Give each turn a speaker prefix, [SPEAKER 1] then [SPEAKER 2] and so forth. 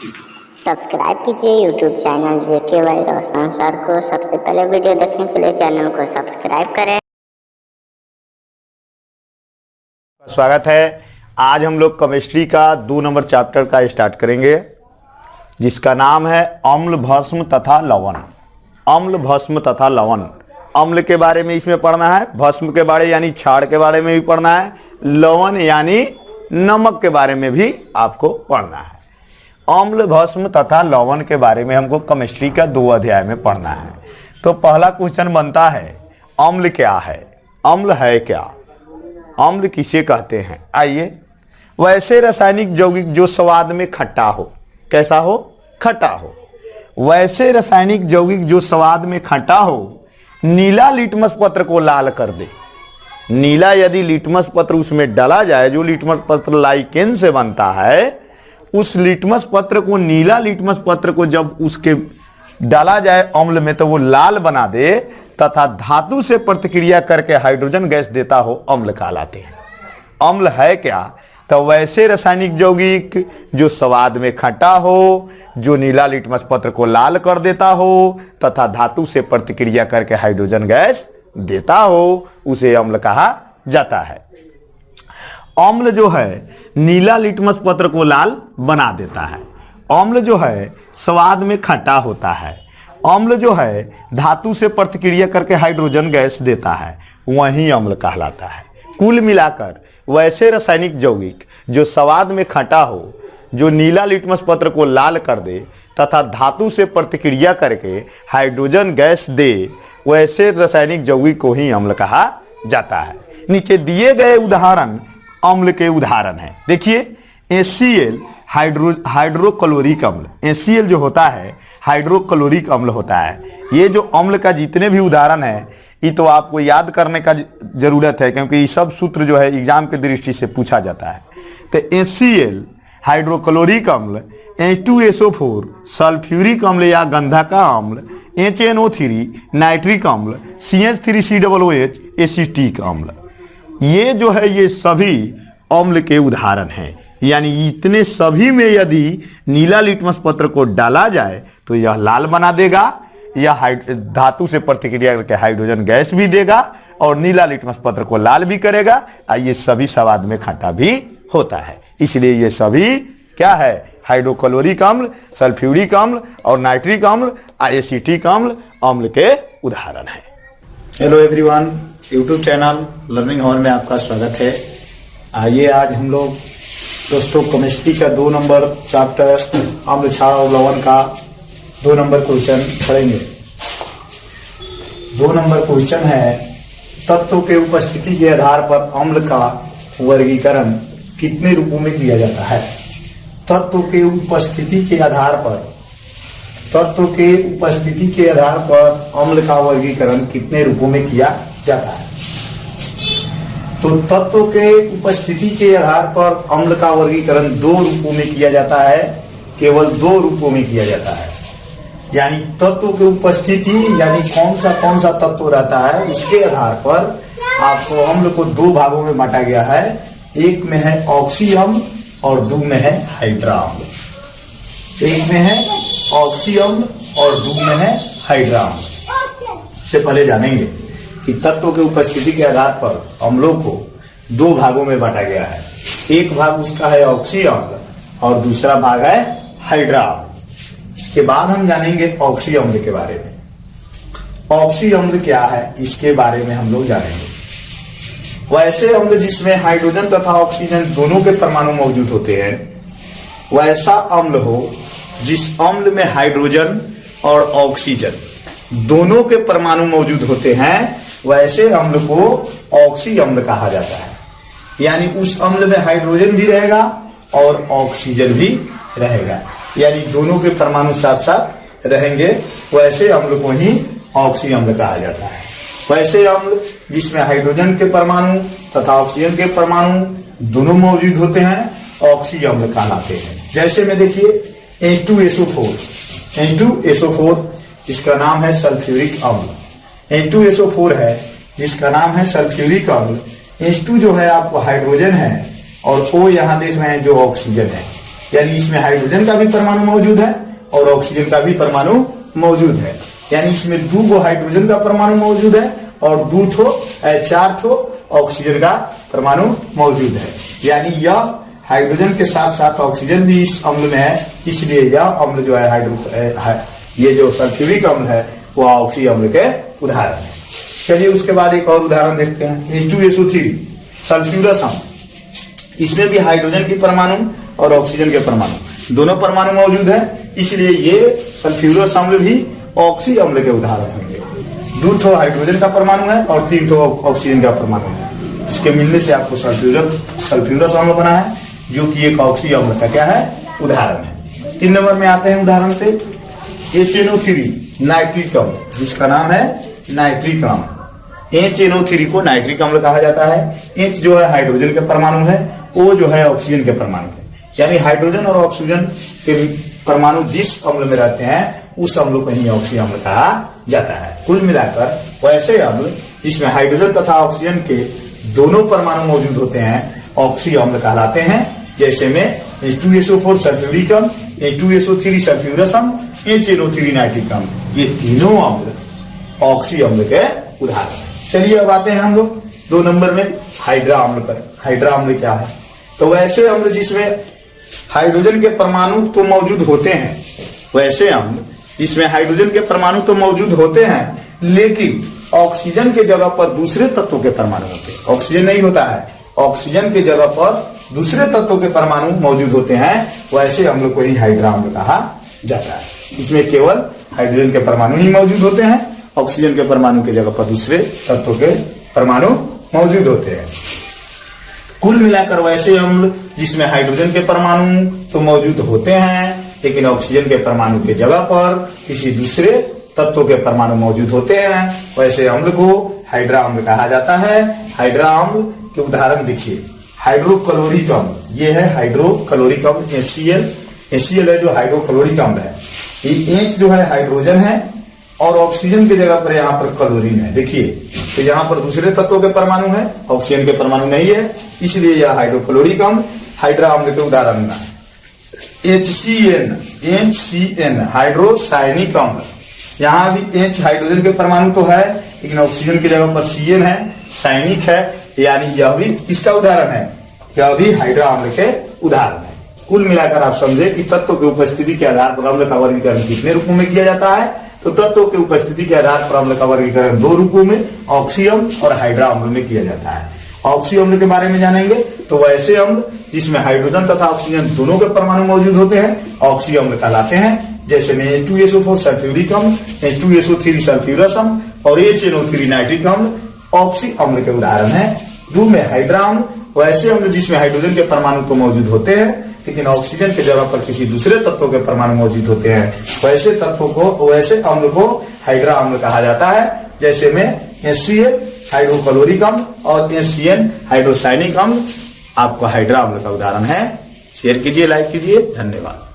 [SPEAKER 1] Subscribe कीजिए YouTube channel JKY रोशन sir को। सबसे पहले वीडियो देखने के लिए चैनल को सब्सक्राइब करें।
[SPEAKER 2] स्वागत है। आज हम लोग केमिस्ट्री का 2 नंबर चैप्टर का स्टार्ट करेंगे, जिसका नाम है अम्ल, भस्म तथा लवण। अम्ल, भस्म तथा लवण। अम्ल के बारे में इसमें पढ़ना है, भस्म के बारे यानी क्षार के बारे में भी पढ़ना है, लवण यानी नमक के बारे में भी आपको पढ़ना है। अम्ल, भस्म तथा लवण के बारे में हमको केमिस्ट्री का 2 अध्याय में पढ़ना है। तो पहला क्वेश्चन बनता है, अम्ल क्या है? अम्ल है क्या? अम्ल किसे कहते हैं? आइए, वैसे रासायनिक यौगिक जो स्वाद में खट्टा हो। कैसा हो? खट्टा हो। वैसे रासायनिक यौगिक जो स्वाद में खट्टा हो, नीला लिटमस पत्र को लाल कर दे। नीला यदि लिटमस पत्र उसमें डाला जाए, जो लिटमस पत्र लाइकेन से बनता है, उस लिटमस पत्र को, नीला लिटमस पत्र को जब उसके डाला जाए अम्ल में, तो वो लाल बना दे तथा धातु से प्रतिक्रिया करके हाइड्रोजन गैस देता हो, अम्ल कहलाते हैं। अम्ल है क्या? तो वैसे रासायनिक यौगिक जो स्वाद में खट्टा हो, जो नीला लिटमस पत्र को लाल कर देता हो तथा धातु से प्रतिक्रिया करके हाइड्रोजन गैस देता हो, उसे अम्ल कहा जाता है। अम्ल जो है नीला लिटमस पत्र को लाल बना देता है। अम्ल जो है स्वाद में खट्टा होता है। अम्ल जो है धातु से प्रतिक्रिया करके हाइड्रोजन गैस देता है, वही अम्ल कहलाता है। कुल मिलाकर वैसे रासायनिक यौगिक जो स्वाद में खट्टा हो, जो नीला लिटमस पत्र को लाल कर दे तथा धातु से प्रतिक्रिया करके हाइड्रोजन गैस दे, वैसे रासायनिक यौगिक को ही अम्ल कहा जाता है। नीचे दिए गए उदाहरण अम्ल के उदाहरण हैं। देखिए, HCl हाइड्रोक्लोरिक अम्ल। HCl जो होता है हाइड्रोक्लोरिक अम्ल होता है। ये जो अम्ल का जितने भी उदाहरण है, ये तो आपको याद करने का जरूरत है, क्योंकि ये सब सूत्र जो है एग्जाम की दृष्टि से पूछा जाता है। तो HCl हाइड्रोक्लोरिक अम्ल, H2SO4 सल्फ्यूरिक अम्ल या गंधक अम्ल, HNO3 नाइट्रिक अम्ल, CH3COOH एसिटिक अम्ल। ये जो है ये सभी अम्ल के उदाहरण हैं। यानी इतने सभी में यदि नीला लिटमस पत्र को डाला जाए तो यह लाल बना देगा, यह धातु से प्रतिक्रिया करके हाइड्रोजन गैस भी देगा और नीला लिटमस पत्र को लाल भी करेगा। ये सभी स्वाद में खट्टा भी होता है। इसलिए ये सभी क्या है? हाइड्रोक्लोरिक अम्ल, सल्फ्यूरिक अम्ल और नाइट्रिक अम्ल, एसिटिक अम्ल अम्ल के उदाहरण है। Hello everyone, YouTube channel learning hall में आपका स्वागत है। आइए आज हम लोग दोस्तों केमिस्ट्री का 2 नंबर चैप्टर अम्ल, क्षार और लवण का 2 नंबर क्वेश्चन पढ़ेंगे। 2 नंबर क्वेश्चन है, तत्वों के उपस्थिति के आधार पर अम्ल का वर्गीकरण कितने रूपों में किया जाता है? तत्व के उपस्थिति के आधार पर, तत्व के उपस्थिति के आधार पर अम्ल का वर्गीकरण कितने रूपों में किया जाता है? तो तत्व के उपस्थिति के आधार पर अम्ल का वर्गीकरण 2 रूपों में किया जाता है। केवल 2 रूपों में किया जाता है। यानी तत्व की उपस्थिति यानी कौन सा तत्व रहता है, उसके आधार पर आपको अम्ल को 2 भागों में बांटा गया है। एक में है ऑक्सी अम्ल और 2 में है हाइड्रा अम्ल। एक में है ऑक्सी अम्ल और 2 में है हाइड्रा अम्ल। से पहले जानेंगे कि तत्व के उपस्थिति के आधार पर अम्लों को 2 भागों में बांटा गया है। एक भाग उसका है ऑक्सी अम्ल और दूसरा भाग है हाइड्रा अम्ल। इसके बाद हम जानेंगे ऑक्सी अम्ल के बारे में। ऑक्सी अम्ल क्या है, इसके बारे में हम लोग जानेंगे। वैसे अम्ल जिसमें हाइड्रोजन तथा ऑक्सीजन दोनों के परमाणु मौजूद होते हैं, वैसा अम्ल हो जिस अम्ल में हाइड्रोजन और ऑक्सीजन दोनों के परमाणु मौजूद होते हैं, वैसे अम्ल को ऑक्सी अम्ल कहा जाता है। यानी उस अम्ल में हाइड्रोजन भी रहेगा और ऑक्सीजन भी रहेगा, यानी दोनों के परमाणु साथ साथ रहेंगे, वैसे अम्ल को ही ऑक्सी अम्ल कहा जाता है। वैसे अम्ल जिसमें हाइड्रोजन के परमाणु तथा ऑक्सीजन के परमाणु दोनों मौजूद होते हैं, ऑक्सी अम्ल कहलाते हैं। जैसे में देखिए H2SO4 जिसका नाम है सल्फ्यूरिक अम्ल। H2SO4 है जिसका नाम है सल्फ्यूरिक अम्ल। H2 जो है आपको हाइड्रोजन है और O यहाँ देख रहे हैं जो ऑक्सीजन है। यानी इसमें हाइड्रोजन का भी परमाणु मौजूद है और ऑक्सीजन का भी परमाणु मौजूद है। यानी इसमें 2 हाइड्रोजन का परमाणु मौजूद है और 4 ऑक्सीजन का परमाणु मौजूद है। यानी यह हाइड्रोजन के साथ साथ ऑक्सीजन भी इस अम्ल में है, इसलिए यह अम्ल जो है ये जो सल्फ्यूरिक अम्ल है वो ऑक्सी अम्ल के उदाहरण है। चलिए उसके बाद एक और उदाहरण देखते हैं, H2SO3 सल्फ्यूरस अम्ल। इसमें भी हाइड्रोजन की परमाणु और ऑक्सीजन के परमाणु दोनों परमाणु मौजूद है, इसलिए ये सल्फ्यूरस अम्ल भी ऑक्सी अम्ल के उदाहरण होंगे। 2 हाइड्रोजन का परमाणु है और 3 ऑक्सीजन का परमाणु है, इसके मिलने से आपको सल्फ्यूरस अम्ल बना है, जो कि एक ऑक्सी अम्ल का क्या है उदाहरण है। 3 नंबर में आते हैं उदाहरण पे, HNO3 नाइट्रिक अम्ल, जिसका नाम है नाइट्रिक अम्ल। HNO3 को नाइट्रिक अम्ल कहा जाता है। H जो है हाइड्रोजन के परमाणु है, O जो है ऑक्सीजन के परमाणु है। यानी हाइड्रोजन और ऑक्सीजन के परमाणु जिस अम्ल में रहते हैं उस अम्ल को ही ऑक्सी अम्ल कहा जाता है। कुल मिलाकर वैसे अम्ल जिसमें हाइड्रोजन तथा ऑक्सीजन के दोनों परमाणु मौजूद होते हैं ऑक्सी अम्ल कहलाते हैं। जैसे में H2SO4 सल्फ्यूरिक अम्ल, H2SO3 सल्फ्यूरस अम्ल, HNO3 नाइट्रिक अम्ल, ये तीनों अम्ल ऑक्सी अम्ल के उदाहरण हैं। चलिए अब आते हैं हम लोग 2 नंबर में हाइड्रा अम्ल पर। हाइड्रा अम्ल क्या है? तो वैसे अम्ल जिसमें हाइड्रोजन के परमाणु तो मौजूद होते हैं, वैसे अम्ल जिसमें हाइड्रोजन के परमाणु तो मौजूद होते हैं लेकिन ऑक्सीजन के जगह पर दूसरे तत्वों के परमाणु होते हैं। ऑक्सीजन नहीं होता है, ऑक्सीजन के जगह पर दूसरे तत्वों के परमाणु मौजूद होते हैं, वैसे अम्ल को ही हाइड्रा अम्ल कहा जाता है। इसमें केवल हाइड्रोजन के परमाणु ही मौजूद होते हैं, ऑक्सीजन के परमाणु की जगह पर दूसरे तत्वों के परमाणु मौजूद होते हैं। कुल मिलाकर वैसे अम्ल जिसमें हाइड्रोजन के परमाणु तो मौजूद होते हैं लेकिन ऑक्सीजन के परमाणु की जगह पर किसी दूसरे तत्वों के परमाणु मौजूद होते हैं, वैसे अम्ल को हाइड्रा अम्ल कहा जाता है। हाइड्रा अम्ल के उदाहरण देखिए, हाइड्रोक्लोरिक अम्ल, ये है हाइड्रोक्लोरिक अम्ल, HCl है जो हाइड्रोक्लोरिक अम्ल है। ये H जो है हाइड्रोजन है और ऑक्सीजन की जगह पर यहाँ पर क्लोरीन है। देखिए तो यहाँ पर दूसरे तत्वों के परमाणु है, ऑक्सीजन के परमाणु नहीं है, इसलिए यह हाइड्रोक्लोरिक अम्ल हाइड्रा अम्ल के उदाहरण है। HCN हाइड्रोसायनिक अम्ल, यहाँ भी H हाइड्रोजन के परमाणु तो है लेकिन ऑक्सीजन की जगह पर CN है, साइनिक है, यानी यह भी किसका उदाहरण है? यह भी हाइड्रा अम्ल के उदाहरण है। कुल मिलाकर आप समझे कि तत्वों की उपस्थिति के आधार पर अम्ल का वर्गीकरण कितने रूपों में किया जाता है? तो तत्वों की उपस्थिति के आधार पर अम्ल का वर्गीकरण 2 रूपों में, ऑक्सी अम्ल और हाइड्रा अम्ल में किया जाता है। ऑक्सी अम्ल के बारे में जानेंगे तो वैसे अम्ल जिसमें हाइड्रोजन तथा ऑक्सीजन दोनों के परमाणु मौजूद होते हैं ऑक्सी अम्ल कहलाते हैं। जैसे में H2SO4 सल्फ्यूरिक अम्ल, H2SO3 सल्फ्यूरस अम्ल और HNO3 नाइट्रिक अम्ल ऑक्सी अम्ल के उदाहरण है। 2 में हाइड्रा अम्ल वैसे अम्ल जिसमें हाइड्रोजन के परमाणु तो मौजूद होते हैं लेकिन ऑक्सीजन की जगह पर किसी दूसरे तत्वों के परमाणु मौजूद होते हैं, वैसे अम्ल को हाइड्रा अम्ल कहा जाता है। जैसे में HCl हाइड्रोक्लोरिक अम्ल और HCN हाइड्रोसायनिक अम्ल आपको हाइड्रा अम्ल का उदाहरण है। शेयर कीजिए, लाइक कीजिए, धन्यवाद।